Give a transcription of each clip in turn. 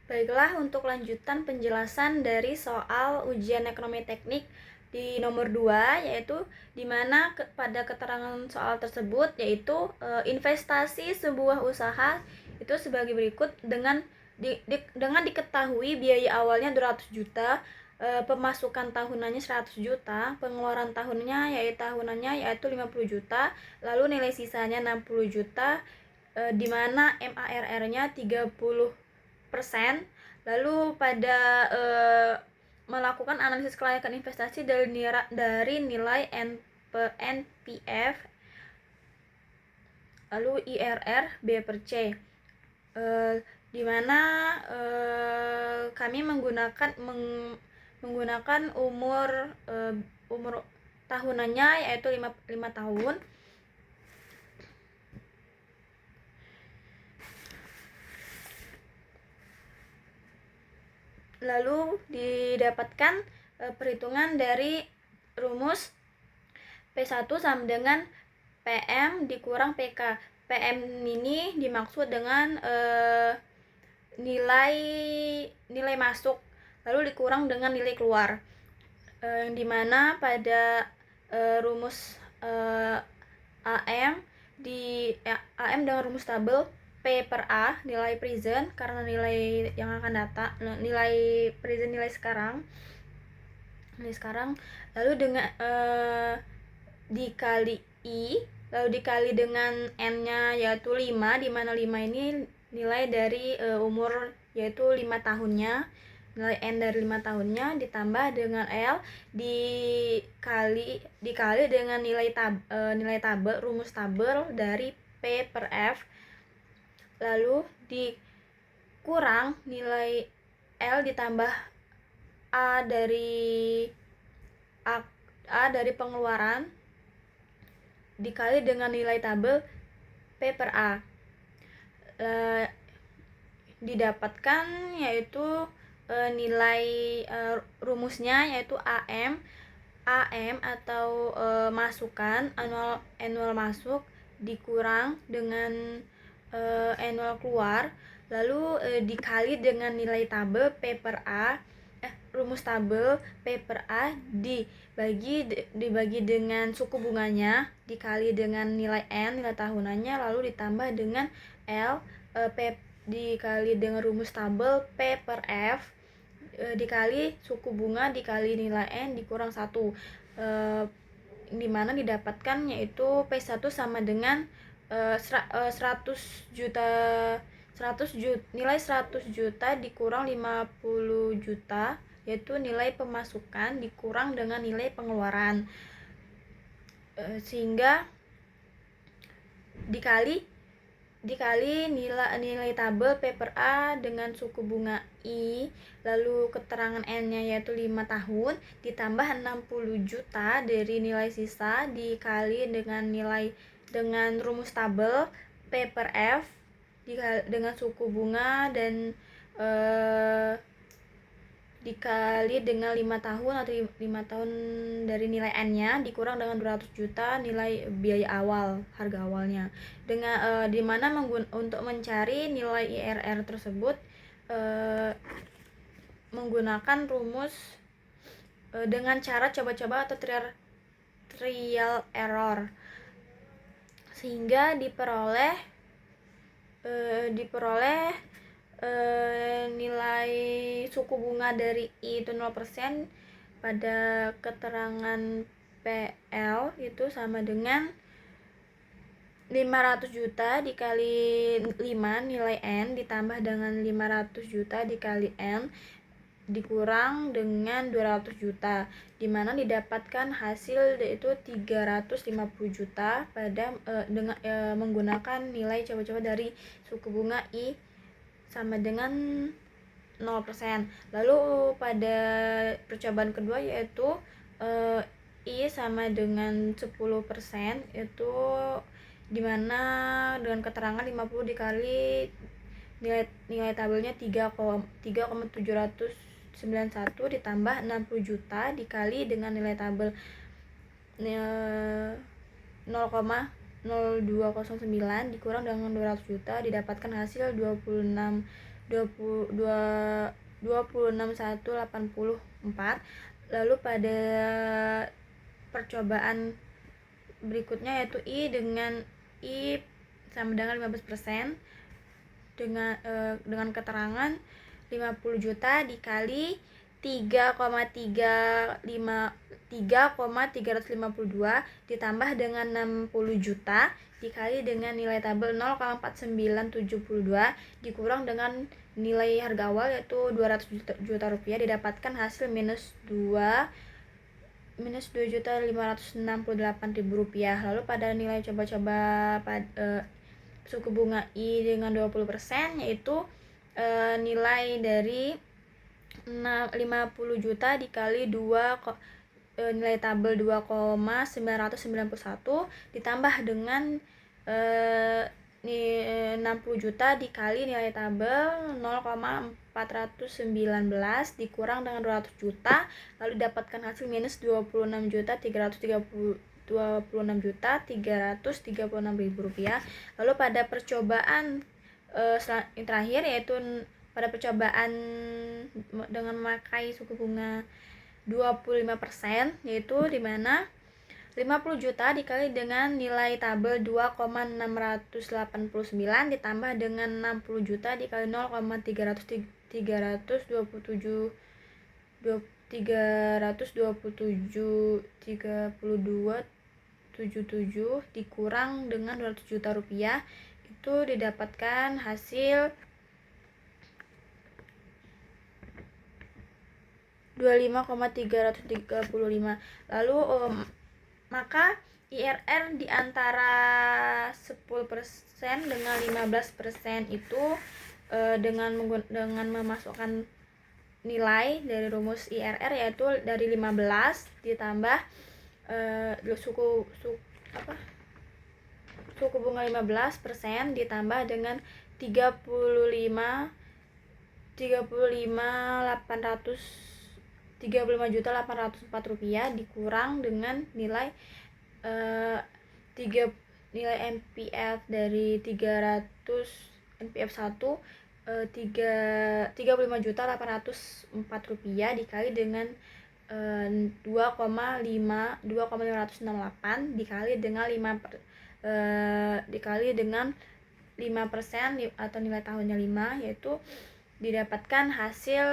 Baiklah, untuk lanjutan penjelasan dari soal ujian ekonomi teknik di nomor 2, yaitu di mana pada keterangan soal tersebut yaitu investasi sebuah usaha itu sebagai berikut dengan diketahui biaya awalnya 200 juta, pemasukan tahunannya 100 juta, pengeluaran tahunannya yaitu 50 juta, lalu nilai sisanya 60 juta, di mana MARR-nya 30%. Lalu pada melakukan analisis kelayakan investasi dari nilai NPF, lalu IRR, B per C, di mana kami menggunakan umur tahunannya yaitu 5 tahun. Lalu didapatkan perhitungan dari rumus P1 sama dengan PM dikurang PK. PM ini dimaksud dengan nilai masuk, lalu dikurang dengan nilai keluar, yang dimana pada rumus AM dengan rumus tabel P per A nilai present karena nilai yang akan datang, nilai present nilai sekarang, lalu dengan dikali I, lalu dikali dengan N-nya yaitu 5, di mana 5 ini nilai dari umur yaitu 5 tahunnya, nilai N dari 5 tahunnya ditambah dengan L dikali dengan nilai tabel rumus tabel dari P per F, lalu dikurang nilai L ditambah A dari pengeluaran dikali dengan nilai tabel P per A. Didapatkan yaitu nilai rumusnya yaitu AM atau masukan annual masuk dikurang dengan annual keluar, lalu dikali dengan nilai tabel P per A, rumus tabel P per A dibagi dengan suku bunganya dikali dengan nilai N nilai tahunannya, lalu ditambah dengan L, P dikali dengan rumus tabel P per F dikali suku bunga dikali nilai N dikurang 1, dimana didapatkan yaitu P1 sama dengan 100 juta, nilai 100 juta dikurang 50 juta yaitu nilai pemasukan dikurang dengan nilai pengeluaran, sehingga dikali nilai tabel P per A dengan suku bunga I, lalu keterangan N-nya yaitu 5 tahun ditambah 60 juta dari nilai sisa dikali dengan rumus tabel P per F dengan suku bunga dan dikali dengan 5 tahun atau 5 tahun dari nilai N-nya dikurang dengan 200 juta nilai biaya awal, harga awalnya. Dengan dimana untuk mencari nilai IRR tersebut menggunakan rumus dengan cara coba-coba atau trial error, sehingga diperoleh nilai suku bunga dari I itu 0% pada keterangan PL itu sama dengan 500 juta dikali 5 nilai N ditambah dengan 500 juta dikali N dikurang dengan 200 juta, dimana didapatkan hasil yaitu 350 juta pada menggunakan nilai coba-coba dari suku bunga I sama dengan 0%. Lalu pada percobaan kedua yaitu I sama dengan 10%, itu dimana dengan keterangan 50 dikali nilai tabelnya 3,791 ditambah 60 juta dikali dengan nilai tabel 0,0209 dikurang dengan 200 juta didapatkan hasil 26 26.184. Lalu pada percobaan berikutnya yaitu I sama dengan 15% dengan keterangan 50 juta dikali 3,352 ditambah dengan 60 juta dikali dengan nilai tabel 0,4972 dikurang dengan nilai harga awal yaitu 200 juta rupiah, didapatkan hasil minus 2.568.000 rupiah. Lalu pada nilai coba-coba suku bunga I dengan 20% yaitu nilai dari 50 juta dikali 2 nilai tabel 2,991 ditambah dengan 60 juta dikali nilai tabel 0,419 dikurang dengan 200 juta, lalu dapatkan hasil minus 26.336.336.000 rupiah. Lalu pada percobaan yang terakhir yaitu pada percobaan dengan memakai suku bunga 25% yaitu dimana 50 juta dikali dengan nilai tabel 2,689 ditambah dengan 60 juta dikali 0,327 dikurang dengan 200 juta rupiah, itu didapatkan hasil 25,335. Lalu maka IRR di antara 10% dengan 15% itu dengan memasukkan nilai dari rumus IRR yaitu dari 15 ditambah suku bunga 15% ditambah dengan 35.804 rupiah dikurang dengan nilai nilai NPF dari 300 NPF 1 35.804 rupiah dikali dengan 2,568 dikali dengan 5% atau nilai tahunnya 5, yaitu didapatkan hasil,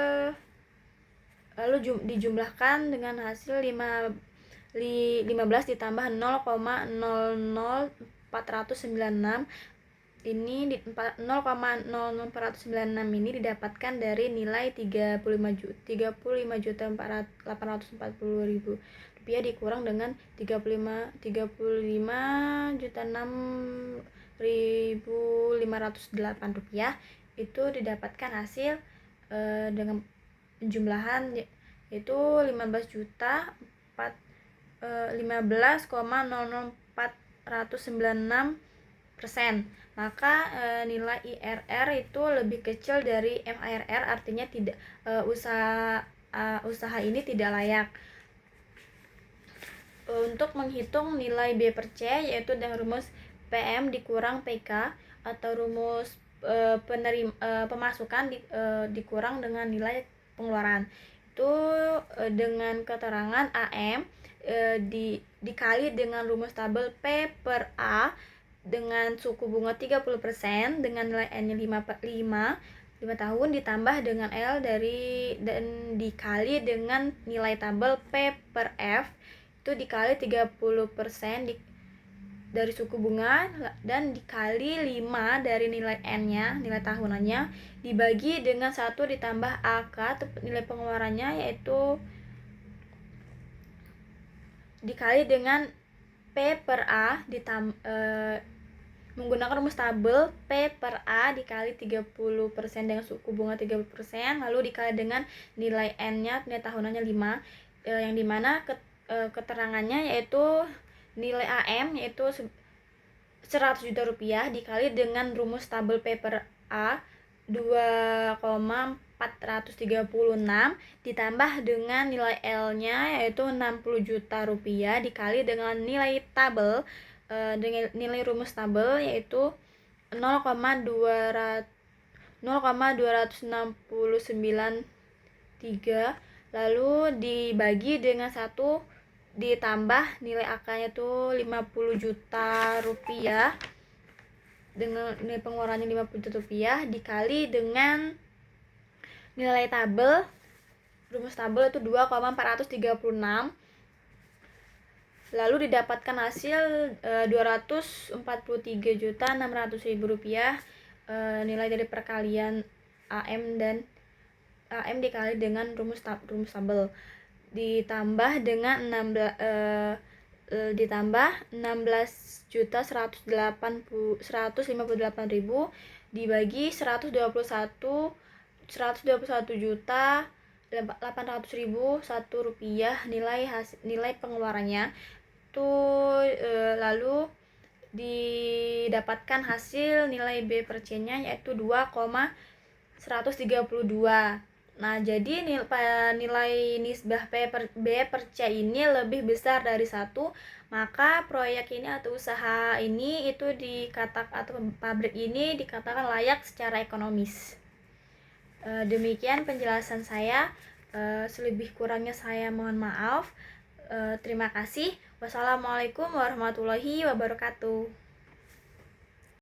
lalu dijumlahkan dengan hasil 15 ditambah 0,00496 ini 0,00496 ini didapatkan dari nilai 35.840.000 rupiah dikurang dengan 35.6.508 rupiah, itu didapatkan hasil dengan penjumlahan yaitu 15,00496%. Maka nilai IRR itu lebih kecil dari MIRR, artinya tidak usaha ini tidak layak. Untuk menghitung nilai B per C yaitu dengan rumus PM dikurang PK atau rumus pemasukan dikurang dengan nilai pengeluaran, itu dengan keterangan AM dikali dengan rumus tabel P per A dengan suku bunga 30% dengan nilai N-nya 5 tahun ditambah dengan L dan dikali dengan nilai tabel P per F itu dikali 30% dari suku bunga dan dikali 5 dari nilai N-nya, nilai tahunannya, dibagi dengan 1 ditambah AK nilai pengeluarannya, yaitu dikali dengan P per A menggunakan rumus tabel P per A dikali 30% dengan suku bunga 30%, lalu dikali dengan nilai N-nya, nilai tahunannya 5, yang dimana keterangannya yaitu nilai AM yaitu 100 juta rupiah dikali dengan rumus tabel P per A 2,436 ditambah dengan nilai L-nya yaitu 60 juta rupiah dikali dengan nilai tabel dengan nilai rumus tabel yaitu 0,2 0,269,3, lalu dibagi dengan 1, ditambah nilai AK-nya tuh 50 juta rupiah, dengan nilai pengeluarannya 50 juta rupiah dikali dengan nilai tabel, rumus tabel itu 2,436, lalu didapatkan hasil 243.600.000 rupiah. Nilai dari perkalian AM dikali dengan rumus tabel ditambah dengan 16.158.158.000 dibagi 121.800.000 rupiah nilai pengeluarannya tuh. Lalu didapatkan hasil nilai B per C-nya yaitu 2,132. Nah, jadi nilai nisbah B per C ini lebih besar dari 1, maka proyek ini atau usaha ini itu atau pabrik ini dikatakan layak secara ekonomis. Demikian penjelasan saya. Selebih kurangnya saya mohon maaf. Terima kasih. Wassalamualaikum warahmatullahi wabarakatuh.